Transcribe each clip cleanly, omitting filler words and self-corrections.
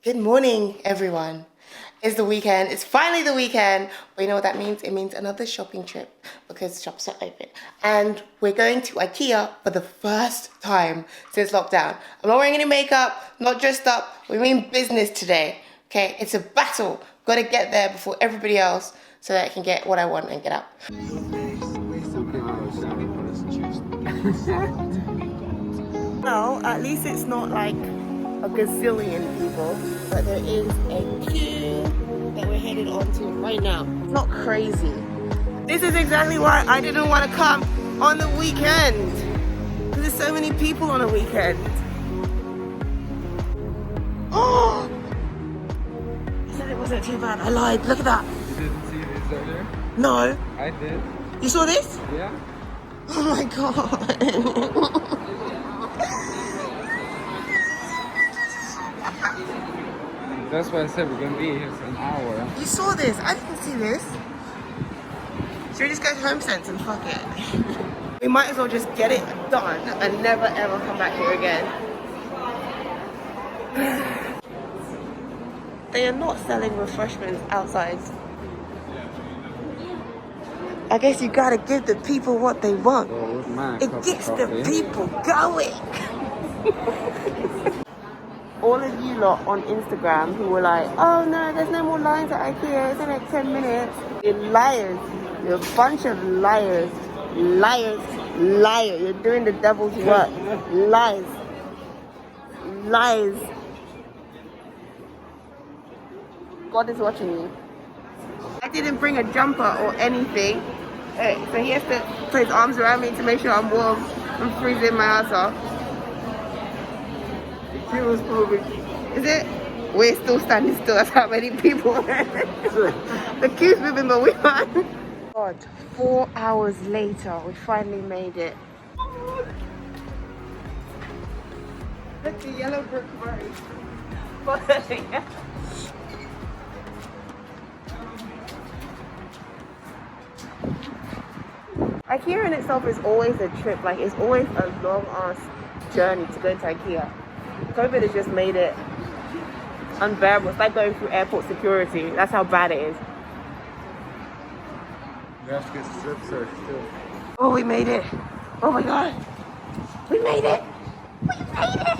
Good morning, everyone. It's the weekend. It's finally the weekend. But you know what that means? It means another shopping trip because shops are open. And we're going to IKEA for the first time since lockdown. I'm not wearing any makeup, not dressed up. We mean business today. Okay? It's a battle. Got to get there before everybody else so that I can get what I want and get out. Well, at least it's not like a gazillion people, but there is a queue that we're headed on to right now. It's not crazy. This is exactly why I didn't want to come on the weekend, because there's so many people on a weekend. Oh! I said it wasn't too bad. I lied. Look at that. You didn't see this earlier? No. I did. You saw this? Yeah. Oh my god. That's why I said we're gonna be here for an hour. You saw this? I didn't see this. Should we just go to Home Sense and fuck it? We might as well just get it done and never ever come back here again. They are not selling refreshments outside. I guess you gotta give the people what they want. It gets the people going. All of you lot on Instagram who were like, oh no, there's no more lines at IKEA, it's in like 10 minutes. You're liars. You're a bunch of liars. Liars. Liar. You're doing the devil's work. Lies. Lies. God is watching you. I didn't bring a jumper or anything. So he has to put his arms around me to make sure I'm warm. I'm freezing my ass off. Queue is moving. Is it? We're still standing still. That's how many people. The queue's moving, but we aren't. God, 4 hours later, we finally made it. Look, the yellow brick road. IKEA in itself is always a trip. Like, it's always a long ass journey to go to IKEA. COVID has just made it unbearable. It's like going through airport security. That's how bad it is. We have to get strip search too. Oh, we made it. Oh my god. We made it. We made it.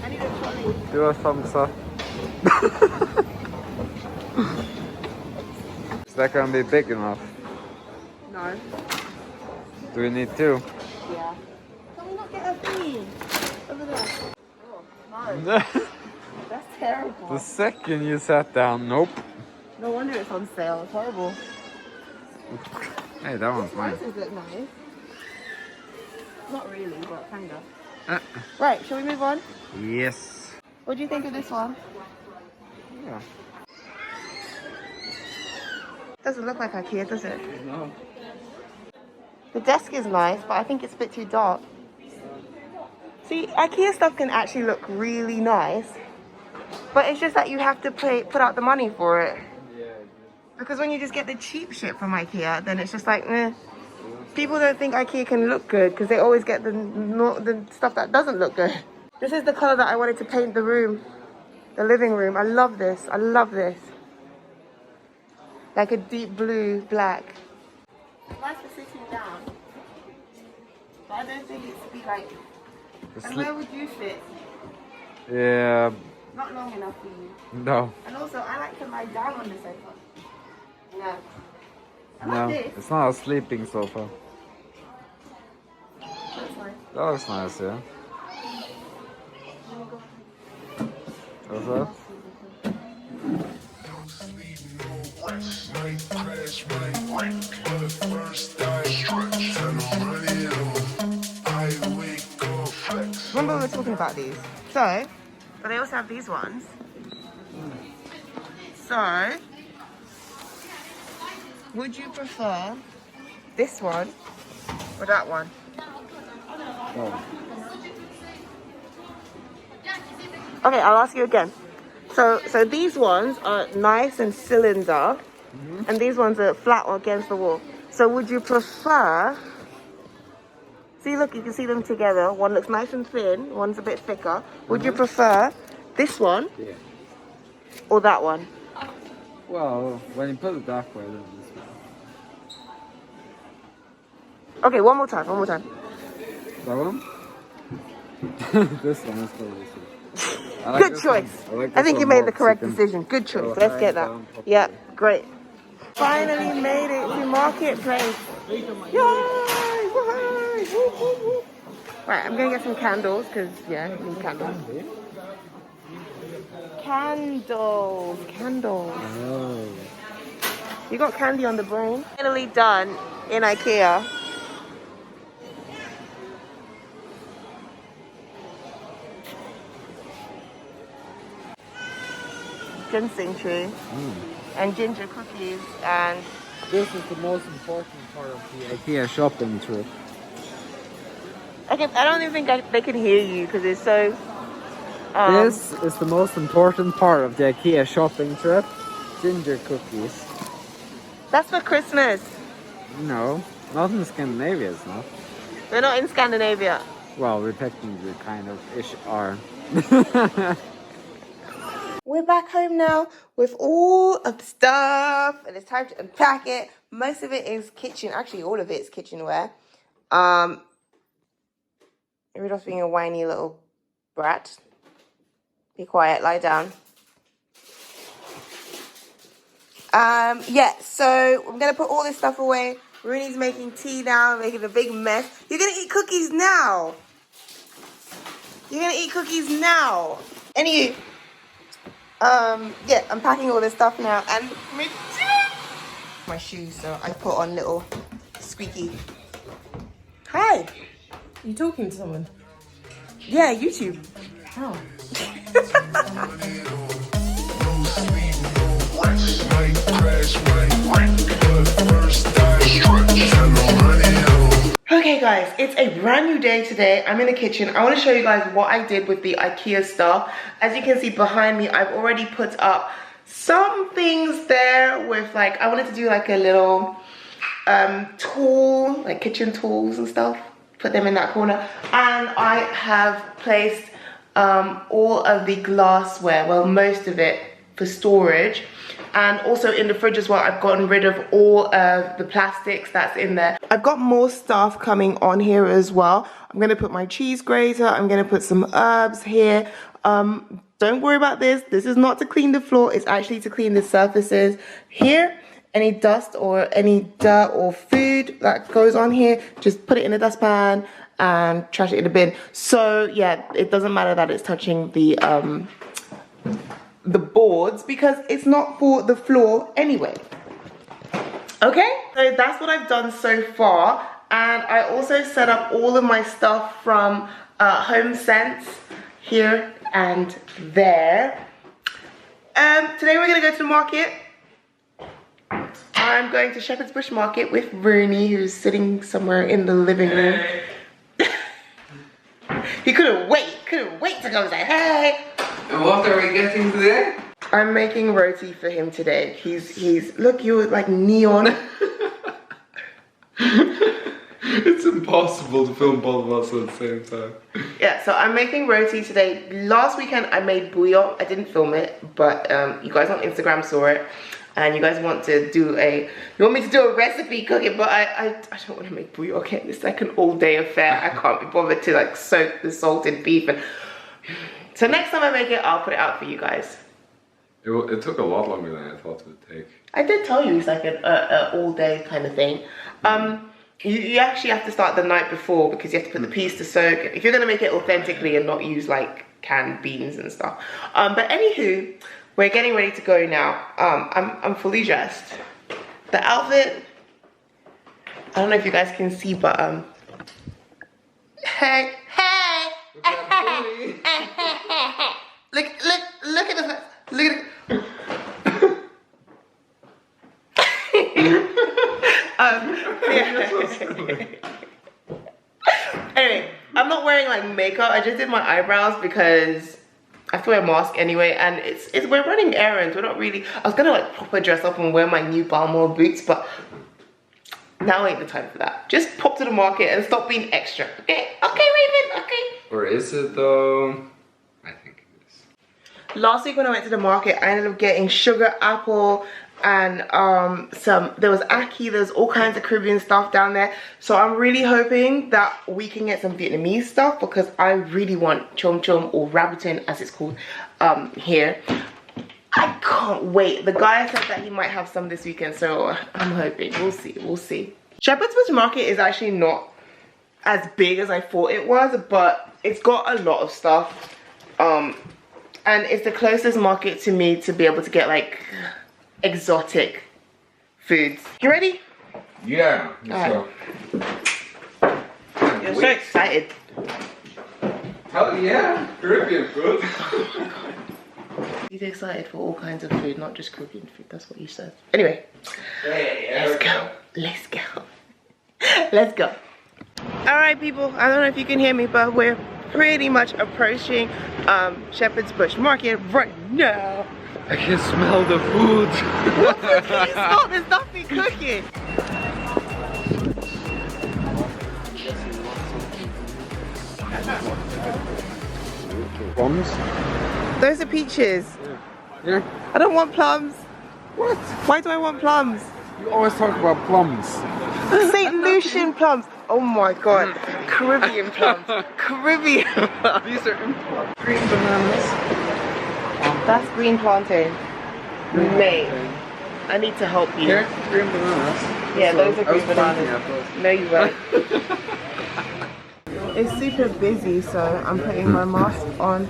I need a trolley. Do a thumbs up. Is that gonna be big enough? No. Do we need two? Yeah. Can we not get a thingy over there? Oh, no. That's terrible. The second you sat down, nope. No wonder it's on sale. It's horrible. Hey, that one's mine. Prices look nice. Not really, but kinda. Right, shall we move on? Yes. What do you think of this one? Yeah. Doesn't look like IKEA, does it? No. The desk is nice, but I think it's a bit too dark. See, IKEA stuff can actually look really nice, but it's just that you have to put out the money for it. Because when you just get the cheap shit from IKEA, then it's just like, eh. People don't think IKEA can look good because they always get the stuff that doesn't look good. This is the color that I wanted to paint the room, the living room. I love this. I love this. Like a deep blue, black. Nice for sitting down. But I don't think it's to be like. And where would you sit? Yeah. Not long enough for you. No. And also, I like to lie down on the sofa. No. I No, like this. it's not a sleeping sofa. That's nice. That looks nice, yeah. What's that? Remember we were talking about these? So, but they also have these ones. So, would you prefer this one or that one? Oh. Okay, I'll ask you again. So these ones are nice and cylinder, and these ones are flat or against the wall. So would you prefer See, look, you can see them together. One looks nice and thin, one's a bit thicker. Would you prefer this one Yeah. or that one? Well, when you put it that way, then this one. Okay, one more time, one more time. That one? This one is probably this one. I like Good this choice. one. like I this think you one made more the 'cause correct you can decision. Good choice. go Let's high get that. down properly. Yeah, great. Finally made it to Marketplace. Yay! Woohoo! Woo, woo, woo. Right, I'm gonna get some candles because yeah, I need candles. Candles. Oh. You got candy on the brain. Finally done in IKEA. Ginseng tree and ginger cookies and This is the most important part of the IKEA shopping trip. okay, I don't even think they can hear you because it's so. This is the most important part of the IKEA shopping trip. Ginger cookies. That's for Christmas. No, not in Scandinavia, it's not. We're not in Scandinavia. Well, we technically kind of ish are. We're back home now with all of the stuff and it's time to unpack it. Most of it is kitchen. Actually, all of it is kitchenware. Rudolph's being a whiny little brat. Be quiet, lie down. Yeah, so I'm going to put all this stuff away. Rooney's making tea now, making a big mess. You're going to eat cookies now. You're going to eat cookies now. Anywho, yeah, I'm packing all this stuff now. And my shoes, so I put on little squeaky. Hi. You talking to someone? Yeah, YouTube. How? Okay guys, it's a brand new day today. I'm in the kitchen. I want to show you guys what I did with the IKEA stuff. As you can see behind me, I've already put up some things there with like, I wanted to do like a little tool, like kitchen tools and stuff. Put them in that corner. And I have placed all of the glassware, well, most of it for storage. And also in the fridge as well, I've gotten rid of all of the plastics that's in there. I've got more stuff coming on here as well. I'm gonna put my cheese grater. I'm gonna put some herbs here. Don't worry about this. This is not to clean the floor. It's actually to clean the surfaces here. Any dust or any dirt or food that goes on here, just put it in a dustpan and trash it in the bin. So yeah, it doesn't matter that it's touching the boards because it's not for the floor anyway. Okay, so that's what I've done so far. And I also set up all of my stuff from Home Sense here and there. Today we're gonna go to the market. I'm going to Shepherd's Bush Market with Rooney, who's sitting somewhere in the living room. He couldn't wait to go say hey. And what are we getting today? I'm making roti for him today. He's look, you're like neon. It's impossible to film both of us at the same time. Yeah, so I'm making roti today. Last weekend I made bouillon. I didn't film it, but you guys on Instagram saw it. And you guys want to do you want me to do a recipe cooking, but I don't want to make bouillon again. It's like an all day affair. I can't be bothered to like soak the salted beef. And so next time I make it, I'll put it out for you guys. It took a lot longer than I thought it would take. I did tell you it's like an all day kind of thing. You actually have to start the night before because you have to put the peas to soak. If you're going to make it authentically and not use like canned beans and stuff. But anywho, we're getting ready to go now. I'm fully dressed. The outfit, I don't know if you guys can see, but hey. Look at the look at yeah. Anyway, I'm not wearing like makeup. I just did my eyebrows because I have to wear a mask anyway, and we're running errands. We're not really. I was gonna like proper dress up and wear my new Balmoral boots, but Now ain't the time for that. Just pop to the market and stop being extra. Okay? Okay, Raven, okay. Or is it though? I think it is. Last week when I went to the market, I ended up getting sugar apple and there was ackee, there's all kinds of Caribbean stuff down there. So I'm really hoping that we can get some Vietnamese stuff because I really want chom chom or rabbit as it's called here. I can't wait. The guy said that he might have some this weekend, so I'm hoping. We'll see, we'll see. Shepherd's Bush Market is actually not as big as I thought it was, but it's got a lot of stuff. And it's the closest market to me to be able to get like exotic foods. You ready? Yeah. Alright. You're so excited. Hell yeah. Caribbean food. He's excited for all kinds of food, not just Caribbean food. That's what you said. Anyway, let's go. Let's go. Let's go. Alright people, I don't know if you can hear me, but we're pretty much approaching Shepherd's Bush Market right now. I can smell the food. What food can you smell? There's nothing cooking. Plums? Those are peaches. Yeah. I don't want plums. What? Why do I want plums? You always talk about plums. St. Lucian plums. Oh my god. Caribbean plums. Caribbean plums. These are import. Green bananas. That's green plantain. Mate, I need to help you. Here, green bananas. Yeah, So, those are I was green bananas. pointing at those. No, you won't. It's super busy, so I'm putting my mask on.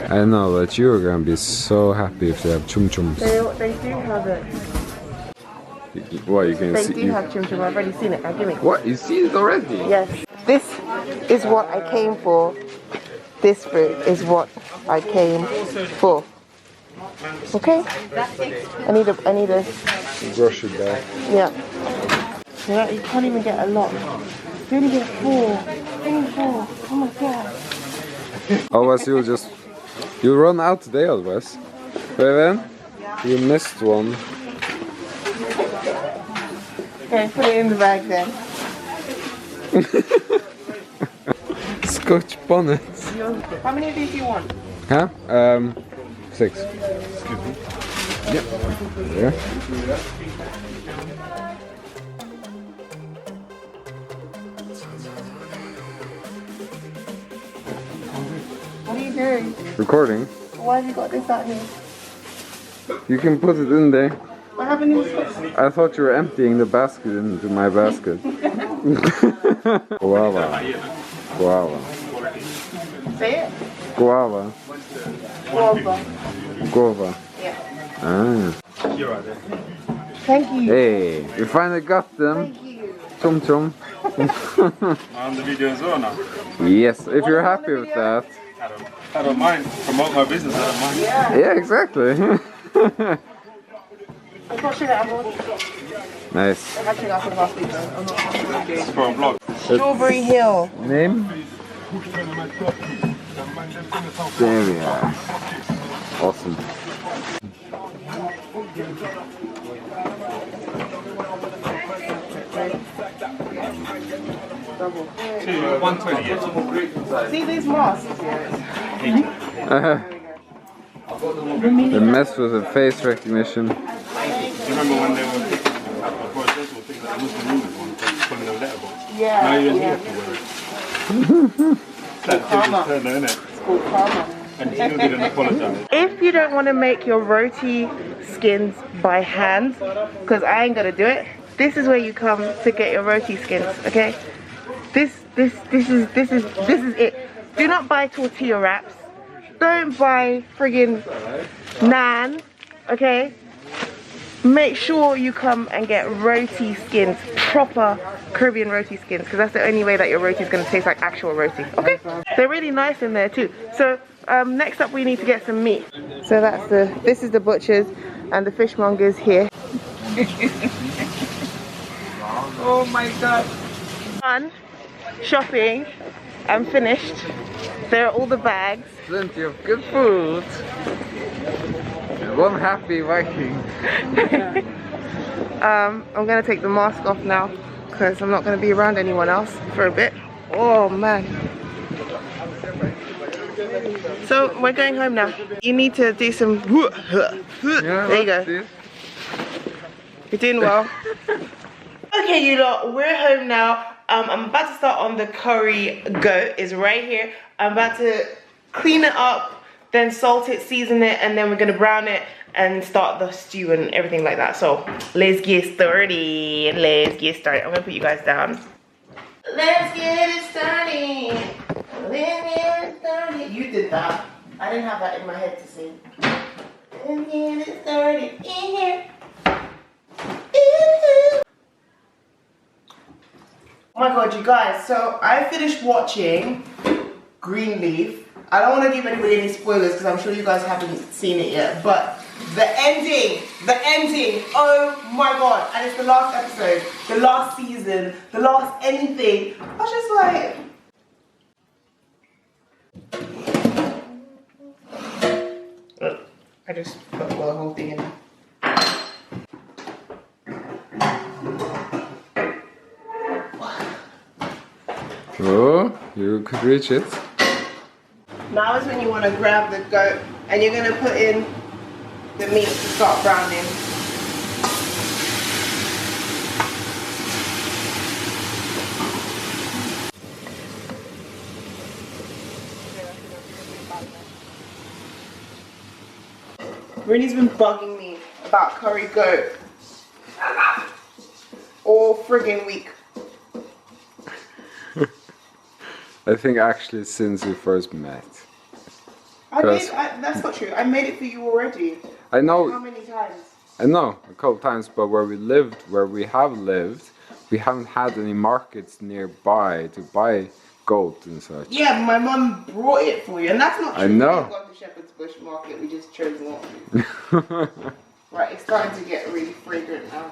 I know that you're gonna be so happy if they have chum chums. They do have it. What you can They see? do have chum chum. I've already seen it. Now give me. What? You see it already? Yes. This is what I came for. This fruit is what I came for. Okay? I need a Brush it back. yeah. You can't even get a lot. You only get 4. Only 4. Oh my god. Otherwise you'll run out today otherwise. Raven, you missed one. Okay, put it in the bag then. Scotch bonnet. How many of these do you want? Huh? 6. Yep. Yeah. What are you doing? Recording. Why have you got this out here? You can put it in there. I haven't even... I thought you were emptying the basket into my basket. Guava. Guava. Say it. Guava. Guava. Guava. Yeah. Ah. Thank you. Hey, we finally got them. Thank you. Chum chum. On the video as well now. Yes, if you're happy with that. I don't mind. Promote my business, I don't mind. Yeah. Yeah, exactly. I'm not sure that I'm on. Nice. I'm actually after last week though. I'm not. It's for a vlog. Strawberry Hill. Name? There we are. Awesome. Double. 120. See these masks? The mess with the face recognition. Do you remember when they were picking up the process or things like Muslim rulers on putting the letterbox? Yeah. Now you're Yeah. here to wear it. That karma. turn, isn't it? It's called karma. And he still didn't apologize. If you don't want to make your roti skins by hand, because I ain't gonna do it, this is where you come to get your roti skins. Okay, this is it. Do not buy tortilla wraps. Don't buy friggin' naan. Okay, make sure you come and get roti skins, proper Caribbean roti skins, because that's the only way that your roti is gonna taste like actual roti. Okay, they're really nice in there too. So next up we need to get some meat. So this is the butcher's and the fishmonger's here. Oh my god. Done shopping. I'm finished. There are all the bags. Plenty of good food. And one happy Viking. I'm gonna take the mask off now because I'm not gonna be around anyone else for a bit. Oh man. So we're going home now. You need to do some. There you go. You're doing well. Okay, you lot, we're home now. I'm about to start on the curry goat. It's right here. I'm about to clean it up, then salt it, season it, and then we're gonna brown it and start the stew and everything like that. So let's get started. Let's get started. I'm gonna put you guys down. Let's get it started. Let's get it started. You did that. I didn't have that in my head to sing. Let's get it started in here. Oh my god, you guys, so I finished watching Greenleaf. I don't want to give anybody any spoilers because I'm sure you guys haven't seen it yet, but the ending, oh my god, and it's the last episode, the last season, the last anything. I was just like, I just put the whole thing in. Oh, you could reach it. Now is when you want to grab the goat and you're going to put in the meat to start browning. Brittany's been bugging me about curry goat all friggin' week. I think actually since we first met. That's not true. I made it for you already. I know. How many times? I know, a couple times, but where we have lived, we haven't had any markets nearby to buy goat and such. Yeah, my mum brought it for you, and that's not true. I know. We got to Shepherd's Bush Market, we just chose not to. Right, it's starting to get really fragrant now.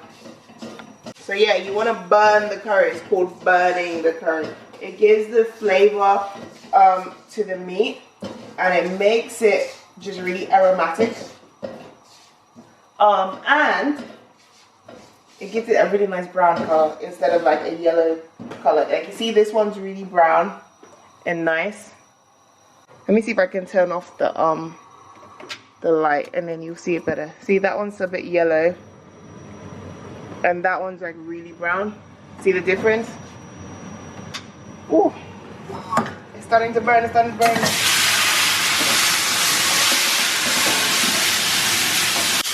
So yeah, you want to burn the curry. It's called burning the curry. It gives the flavor to the meat, and it makes it just really aromatic. And it gives it a really nice brown color instead of like a yellow color. Like you see, this one's really brown and nice. Let me see if I can turn off the light, and then you'll see it better. See, that one's a bit yellow, and that one's like really brown. See the difference? Ooh, it's starting to burn. It's starting to burn.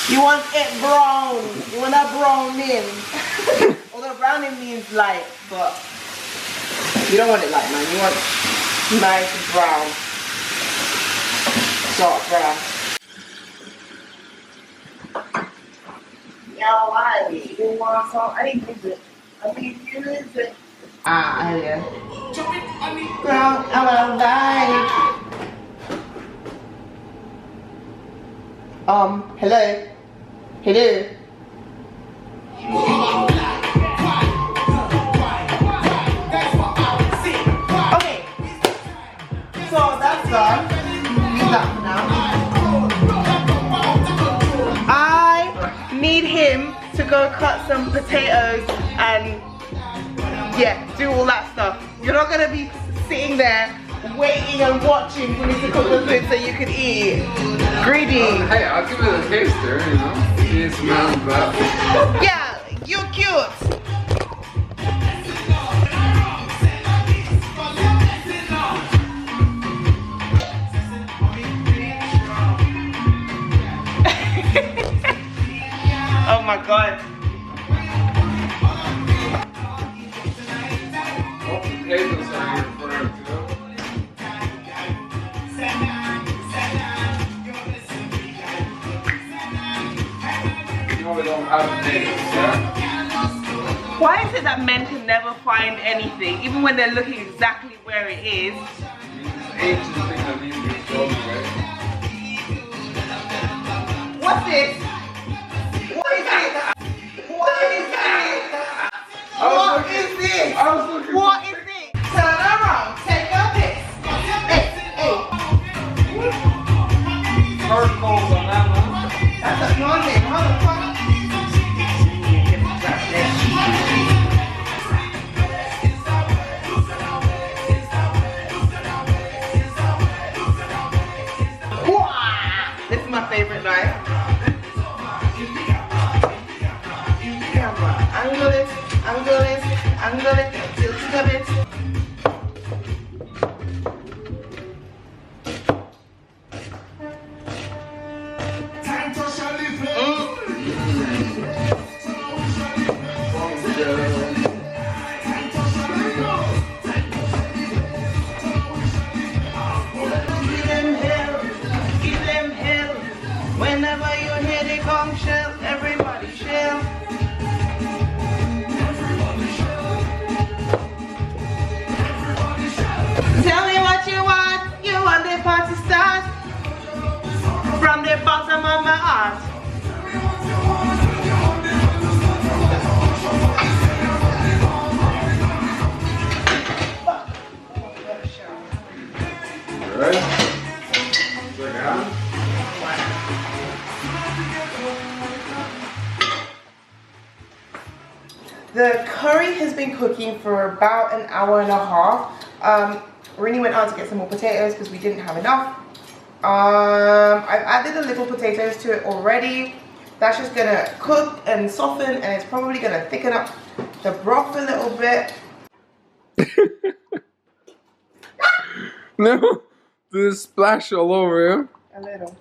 You want it brown. You want that brown in. Although browning means light, but you don't want it light, man. You want nice brown. Dark brown. Yo, you want some? I didn't use it. I think you use it. Ah, yeah. Brown, I will die. Hello. Hello. Okay. So that's done. Leave that for now. I need him to go cut some potatoes and yeah, do all that stuff. You're not gonna be sitting there waiting and watching for me to cook the food so you can eat. Greedy. Hey, I'll give it a taster, you know. See it smells that. Yeah, you're cute. Oh my god. Potatoes are here for it too. You know we don't have potatoes, yeah? Why is it that men can never find anything, even when they're looking exactly where it is? It's ancient thing that needs to be thrown away. What's this? What is it? What is it? What is this? What is this? Turn around, take a pic. Hey, hey. Purple banana. That's a nothing. How the fuck? party start from the bottom of my heart. Alright. Check it out. The curry has been cooking for about an hour and a half. Rini went out to get some more potatoes because we didn't have enough. I've added the little potatoes to it already. That's just gonna cook and soften, and it's probably gonna thicken up the broth a little bit. No, did it splash all over you? A little.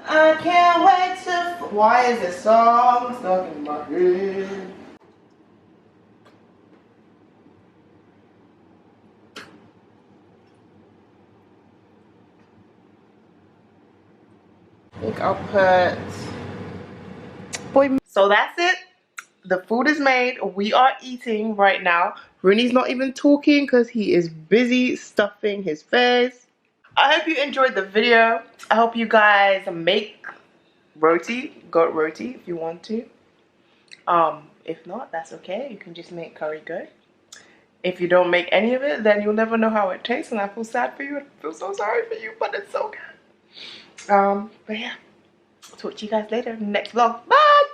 I can't wait to. Why is this song stuck in my head? I think I'll put. So that's it. The food is made. We are eating right now. Rooney's not even talking because he is busy stuffing his face. I hope you enjoyed the video. I hope you guys make roti, goat roti if you want to. If not, that's okay. You can just make curry goat. If you don't make any of it, then you'll never know how it tastes, and I feel sad for you. I feel so sorry for you, but it's so good. But yeah, talk to you guys later in the next vlog. Bye!